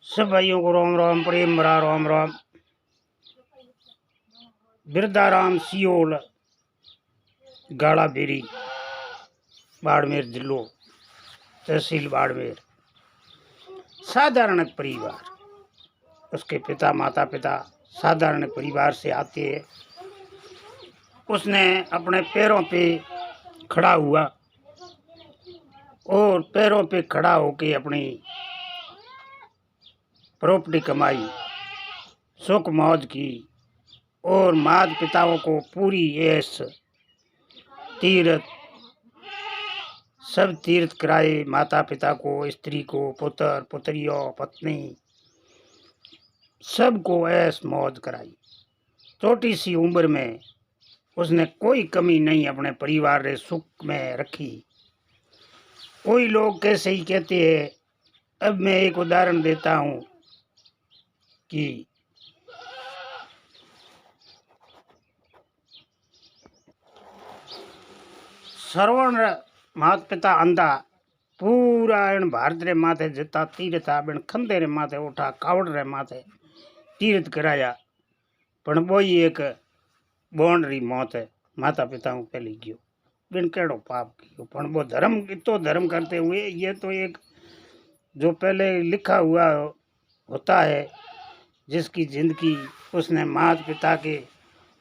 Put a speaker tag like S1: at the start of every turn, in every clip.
S1: सब भाइयों को राम राम, प्रेम भरा राम राम। बिरदाराम सियोल, गाड़ा बेरी, बाड़मेर जिलो, तहसील बाड़मेर। साधारण परिवार, उसके पिता माता पिता साधारण परिवार से आते हैं। उसने अपने पैरों पे खड़ा हुआ और पैरों पे खड़ा होके अपनी प्रॉपर्टी कमाई, सुख मौज की और माता पिताओं को पूरी ऐश तीर्थ, सब तीर्थ कराए। माता पिता को, स्त्री को, पुत्र पुत्रियों, पत्नी सबको ऐश मौज कराई। छोटी सी उम्र में उसने कोई कमी नहीं अपने परिवार रे सुख में रखी। कोई लोग कैसे ही कहते हैं। अब मैं एक उदाहरण देता हूँ कि श्रवण माता पिता अंधा पूरा इन भारत रे माथे जिता तीर्थ आ बिन खंदे रे माथे उठा कावड़ रे माथे तीर्थ कराया, पण वही एक बोन री मौत है। माता पिता को पहले गयो बिन केड़ो पाप कियो, पण वो धर्म इतो धर्म करते हुए ये तो एक जो पहले लिखा हुआ होता है, जिसकी जिंदगी उसने माता पिता के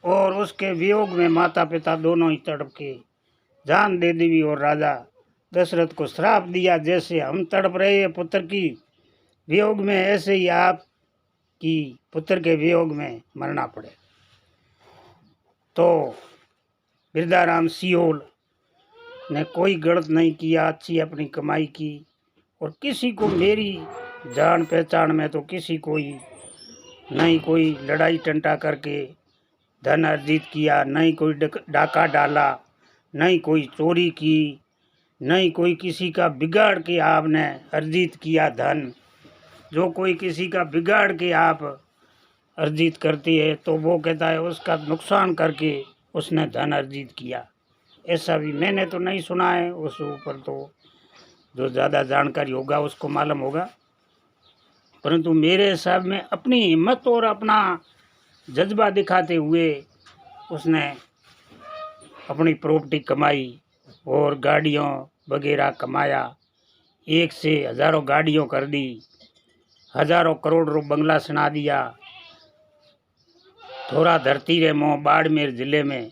S1: और उसके वियोग में माता पिता दोनों ही तड़प के जान दे दी। और राजा दशरथ को श्राप दिया, जैसे हम तड़प रहे हैं पुत्र की वियोग में, ऐसे ही आप की पुत्र के वियोग में मरना पड़े। तो बिरदाराम सियोल ने कोई गलत नहीं किया, अच्छी अपनी कमाई की। और किसी को मेरी जान पहचान में तो किसी को ही नहीं कोई लड़ाई टंटा करके धन अर्जित किया, नहीं कोई डाका डाला, नहीं कोई चोरी की, नहीं कोई किसी का बिगाड़ के आपने अर्जित किया धन। जो कोई किसी का बिगाड़ के आप अर्जित करती है तो वो कहता है उसका नुकसान करके उसने धन अर्जित किया। ऐसा भी मैंने तो नहीं सुना है। उस ऊपर तो जो ज़्यादा जानकारी होगा उसको मालूम होगा, परंतु मेरे हिसाब में अपनी हिम्मत और अपना जज्बा दिखाते हुए उसने अपनी प्रॉपर्टी कमाई और गाड़ियों वगैरह कमाया। एक से हज़ारों गाड़ियों कर दी, हज़ारों करोड़ रो बंगला सुना दिया। थोड़ा धरती रे मोह बाड़मेर जिले में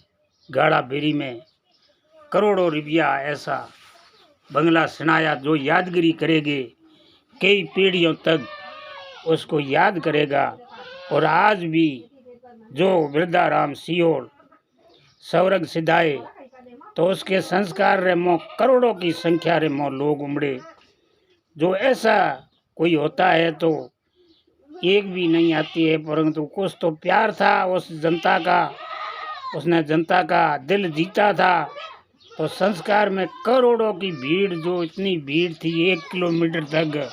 S1: गाड़ा बेरी में करोड़ों रुपया ऐसा बंगला सुनाया जो यादगिरी करेंगे, कई पीढ़ियों तक उसको याद करेगा। और आज भी जो बिरदाराम सियोल स्वर्ग सिधाए तो उसके संस्कार रे मोह करोड़ों की संख्या रे मोह लोग उमड़े। जो ऐसा कोई होता है तो एक भी नहीं आती है, परंतु कुछ तो प्यार था उस जनता का, उसने जनता का दिल जीता था। तो संस्कार में करोड़ों की भीड़, जो इतनी भीड़ थी 1 किलोमीटर तक,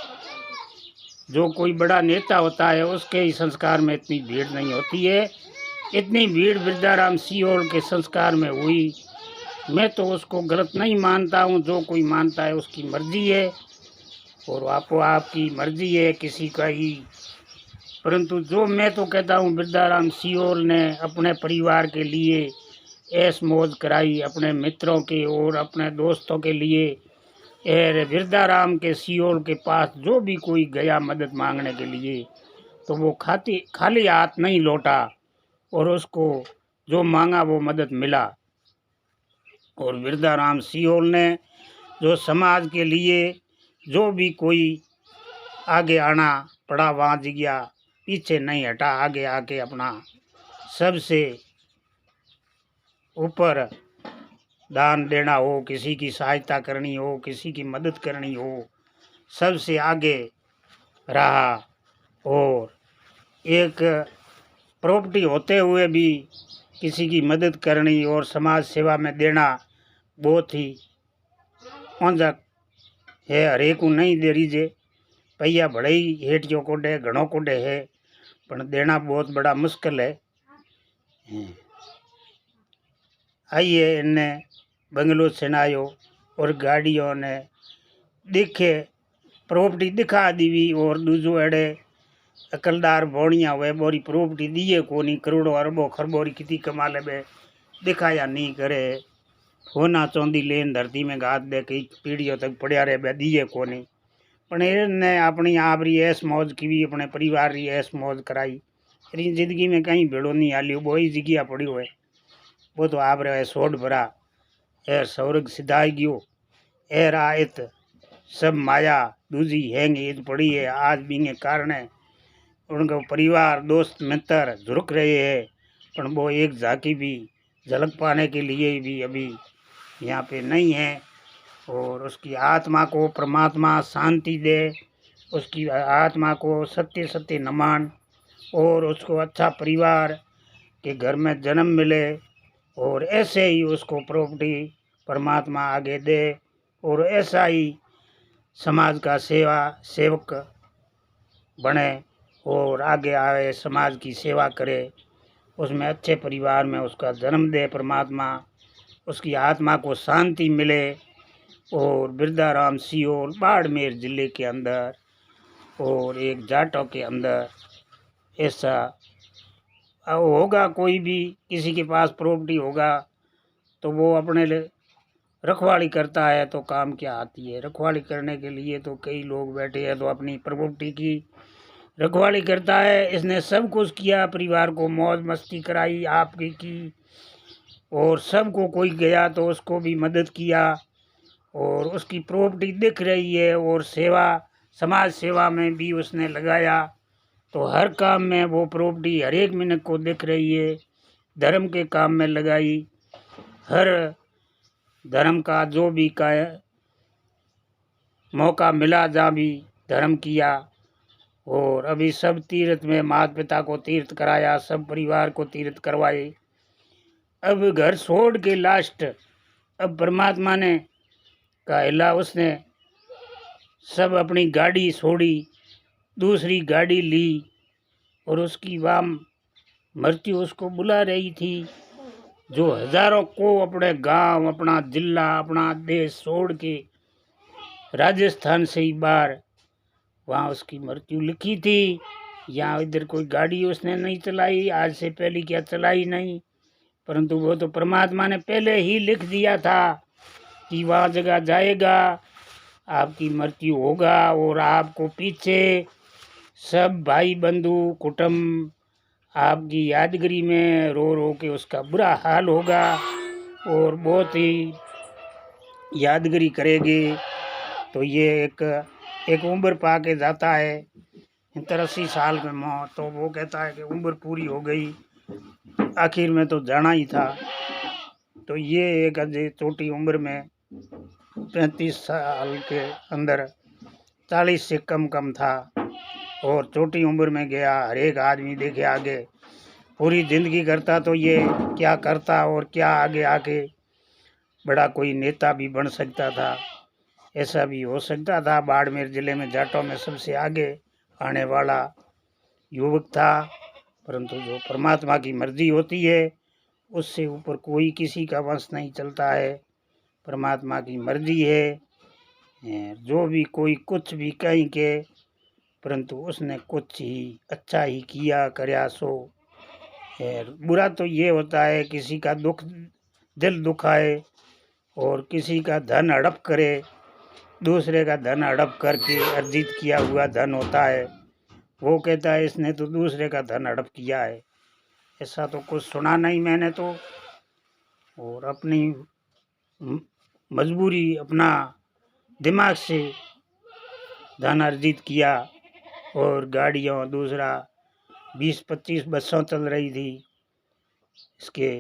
S1: जो कोई बड़ा नेता होता है उसके ही संस्कार में इतनी भीड़ नहीं होती है। इतनी भीड़ बिरदाराम सियोल के संस्कार में हुई। मैं तो उसको गलत नहीं मानता हूँ, जो कोई मानता है उसकी मर्जी है और आपको आपकी मर्जी है किसी का ही। परंतु जो मैं तो कहता हूँ बिरदाराम सियोल ने अपने परिवार के लिए ऐश मौज कराई, अपने मित्रों के और अपने दोस्तों के लिए। बिरदाराम के सियोल के पास जो भी कोई गया मदद मांगने के लिए तो वो खाली हाथ नहीं लौटा और उसको जो मांगा वो मदद मिला। और बिरदाराम सियोल ने जो समाज के लिए जो भी कोई आगे आना पड़ा वहाँ गया, पीछे नहीं हटा, आगे आके अपना सबसे ऊपर दान देना हो, किसी की सहायता करनी हो, किसी की मदद करनी हो, सबसे आगे रहा। और एक प्रॉपर्टी होते हुए भी किसी की मदद करनी और समाज सेवा में देना बहुत ही औंजा है। हरेक को नहीं दे रहीजे, पैया बड़े ही हेठियों कोडे घणों कोडे है, पर देना बहुत बड़ा मुश्किल है। आइए इनने बंगलो सुनायो और गाड़ियों ने दिखे प्रॉपर्टी दिखा दीवी और दूजो अड़े अकलदार बोणिया वे बोरी प्रॉपर्टी दिए कोनी, करोड़ों अरबों खरबों कितनी कमा ले बे, दिखाया नहीं करे, होना चौंदी लेन धरती में गाद दे कई पीढ़ियों तक पड़िया रहे बे, दिए कोनी। पण इन्हें अपनी आप री ऐस मौज की भी, अपने परिवार री ऐस मौज कराई, री जिंदगी में कहीं भेड़ो नहीं आली, वो ही जगह पड़ी हुए, वो तो आप रहे सोट भरा एर स्वर्ग सिधाई गयो, एर आयत सब माया दूजी हैंग ईद पड़ी है। आज भी के कारण उनका परिवार दोस्त मित्र झुरक रहे हैं, पर वो एक झांकी भी झलक पाने के लिए भी अभी यहाँ पे नहीं है। और उसकी आत्मा को परमात्मा शांति दे, उसकी आत्मा को सत्य सत्य नमन, और उसको अच्छा परिवार के घर में जन्म मिले, और ऐसे ही उसको प्रॉपर्टी परमात्मा आगे दे, और ऐसा ही समाज का सेवक बने और आगे आए, समाज की सेवा करे, उसमें अच्छे परिवार में उसका जन्म दे परमात्मा, उसकी आत्मा को शांति मिले। और बिरदाराम सीहोर बाड़मेर ज़िले के अंदर और एक जाटों के अंदर ऐसा होगा, कोई भी किसी के पास प्रॉपर्टी होगा तो वो अपने लिए रखवाली करता है, तो काम क्या आती है रखवाली करने के लिए, तो कई लोग बैठे हैं तो अपनी प्रॉपर्टी की रखवाली करता है। इसने सब कुछ किया, परिवार को मौज मस्ती कराई आपकी की, और सबको कोई गया तो उसको भी मदद किया, और उसकी प्रॉपर्टी दिख रही है, और सेवा समाज सेवा में भी उसने लगाया, तो हर काम में वो प्रॉपर्टी हर एक मिनट को दिख रही है। धर्म के काम में लगाई, हर धर्म का जो भी का मौका मिला जहाँ भी धर्म किया, और अभी सब तीर्थ में माता पिता को तीर्थ कराया, सब परिवार को तीर्थ करवाए। अब घर छोड़ के लास्ट अब परमात्मा ने कहला, उसने सब अपनी गाड़ी छोड़ी, दूसरी गाड़ी ली, और उसकी वहाँ मृत्यु उसको बुला रही थी। जो हजारों को अपने गांव, अपना जिला, अपना देश छोड़ के राजस्थान से ही बाहर वहाँ उसकी मृत्यु लिखी थी। यहाँ इधर कोई गाड़ी उसने नहीं चलाई, आज से पहले क्या चलाई नहीं, परंतु वो तो परमात्मा ने पहले ही लिख दिया था कि वहाँ जगह जाएगा, आपकी मृत्यु होगा, और आपको पीछे सब भाई बंधु कुटुंब आपकी यादगिरी में रो रो के उसका बुरा हाल होगा, और बहुत ही यादगिरी करेगी। तो ये एक उम्र पा के जाता है 80 साल में, तो वो कहता है कि उम्र पूरी हो गई, आखिर में तो जाना ही था। तो ये एक अजय छोटी उम्र में 35 साल के अंदर 40 से कम था, और छोटी उम्र में गया। हर एक आदमी देखे आगे पूरी ज़िंदगी करता तो ये क्या करता, और क्या आगे आके बड़ा कोई नेता भी बन सकता था, ऐसा भी हो सकता था। बाड़मेर ज़िले में जाटों में सबसे आगे आने वाला युवक था, परंतु जो परमात्मा की मर्जी होती है उससे ऊपर कोई किसी का वंश नहीं चलता है। परमात्मा की मर्जी है, जो भी कोई कुछ भी कहीं के, परंतु उसने कुछ ही अच्छा ही किया करया सो। बुरा तो ये होता है किसी का दुख दिल दुखाए, और किसी का धन हड़प करे, दूसरे का धन हड़प करके अर्जित किया हुआ धन होता है, वो कहता है इसने तो दूसरे का धन हड़प किया है। ऐसा तो कुछ सुना नहीं मैंने तो, और अपनी मजबूरी अपना दिमाग से धन अर्जित किया, और गाड़ियों दूसरा 20-25 बसों चल रही थी इसके,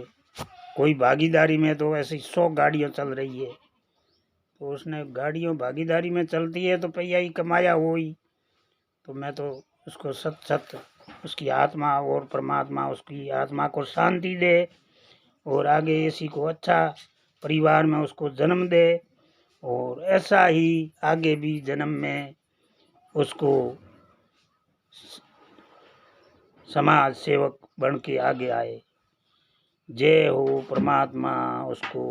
S1: कोई भागीदारी में तो ऐसी 100 गाड़ियाँ चल रही है। तो उसने गाड़ियों भागीदारी में चलती है तो पैया ही कमाया हो ही, तो मैं तो उसको सत सत उसकी आत्मा और परमात्मा उसकी आत्मा को शांति दे, और आगे इसी को अच्छा परिवार में उसको जन्म दे, और ऐसा ही आगे भी जन्म में उसको समाज सेवक बन के आगे आए। जय हो परमात्मा उसको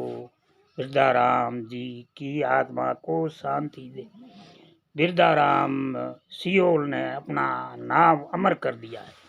S1: बिरदाराम जी की आत्मा को शांति दे। बिरदाराम सियोल ने अपना नाम अमर कर दिया है।